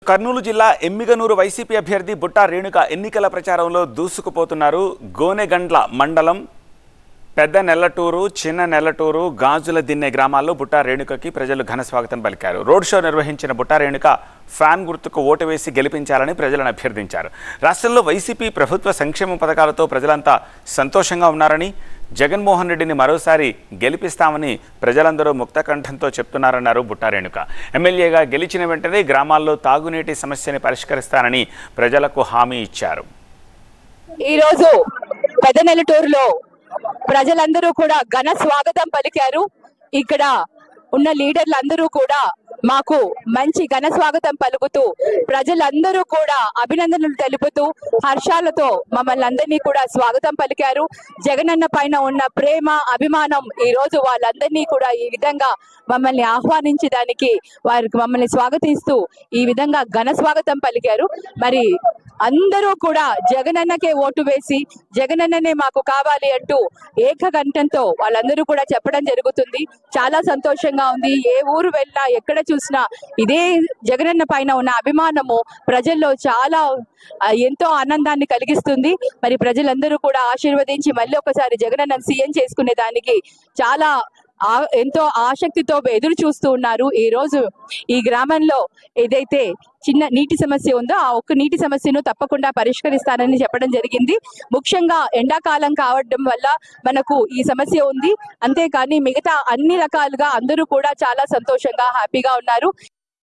కర్నూలు జిల్లా ఎమ్మిగనూరు వైసీపీ అభ్యర్థి బుట్టా రేణుక ఎన్నికల ప్రచారంలో దూసుకుపోతున్నారు. గోనెగండ్ల మండలం పెద్ద నెల్లటూరు, చిన్న నెల్లటూరు, గాజుల దిన్నె గ్రామాల్లో బుట్టా రేణుకకి ప్రజలు ఘన స్వాగతం పలికారు. రోడ్ షో నిర్వహించిన బుట్టా రేణుక ఫ్యాన్ గుర్తుకు ఓటు వేసి గెలిపించాలని ప్రజలను అభ్యర్థించారు. రాష్ట్రంలో వైసీపీ ప్రభుత్వ సంక్షేమ పథకాలతో ప్రజలంతా సంతోషంగా ఉన్నారని, జగన్మోహన్ రెడ్డిని మరోసారి గెలిపిస్తామని ప్రజలందరూ ముక్తకంఠంతో చెప్తున్నారన్నారు బుట్టా రేణుక. ఎమ్మెల్యేగా గెలిచిన వెంటనే గ్రామాల్లో తాగునీటి సమస్యని పరిష్కరిస్తానని ప్రజలకు హామీ ఇచ్చారు. ఈరోజు పెద్ద నెల్లటూరులో ప్రజలందరూ కూడా ఘన స్వాగతం పలికారు. ఇక్కడ ఉన్న లీడర్లందరూ కూడా మాకు మంచి ఘన స్వాగతం పలుకుతూ ప్రజలందరూ కూడా అభినందనలు తెలుపుతూ హర్షాలతో మమ్మల్ని అందరినీ కూడా స్వాగతం పలికారు. జగనన్న పైన ఉన్న ప్రేమ, అభిమానం ఈ రోజు వాళ్ళందరినీ కూడా ఈ విధంగా మమ్మల్ని ఆహ్వానించడానికి వారికి మమ్మల్ని స్వాగతిస్తూ ఈ విధంగా ఘన స్వాగతం పలికారు. మరి అందరూ కూడా జగనన్నకే ఓటు వేసి జగనన్ననే మాకు కావాలి అంటూ ఏకకంఠంతో వాళ్ళందరూ కూడా చెప్పడం జరుగుతుంది. చాలా సంతోషంగా ఉంది. ఏ ఊరు వెళ్ళినా ఎక్కడ చూసినా ఇదే జగనన్న పైన ఉన్న అభిమానము ప్రజల్లో చాలా ఎంతో ఆనందాన్ని కలిగిస్తుంది. మరి ప్రజలందరూ కూడా ఆశీర్వదించి మళ్ళీ ఒకసారి జగనన్న సీఎం చేసుకునే దానికి చాలా ఎంతో ఆసక్తితో ఎదురు చూస్తూ ఉన్నారు. ఈ రోజు ఈ గ్రామంలో ఏదైతే చిన్న నీటి సమస్య ఉందో ఆ ఒక్క నీటి సమస్యను తప్పకుండా పరిష్కరిస్తానని చెప్పడం జరిగింది. ముఖ్యంగా ఎండాకాలం కావడం వల్ల మనకు ఈ సమస్య ఉంది. అంతేకాని మిగతా అన్ని రకాలుగా అందరూ కూడా చాలా సంతోషంగా, హ్యాపీగా ఉన్నారు.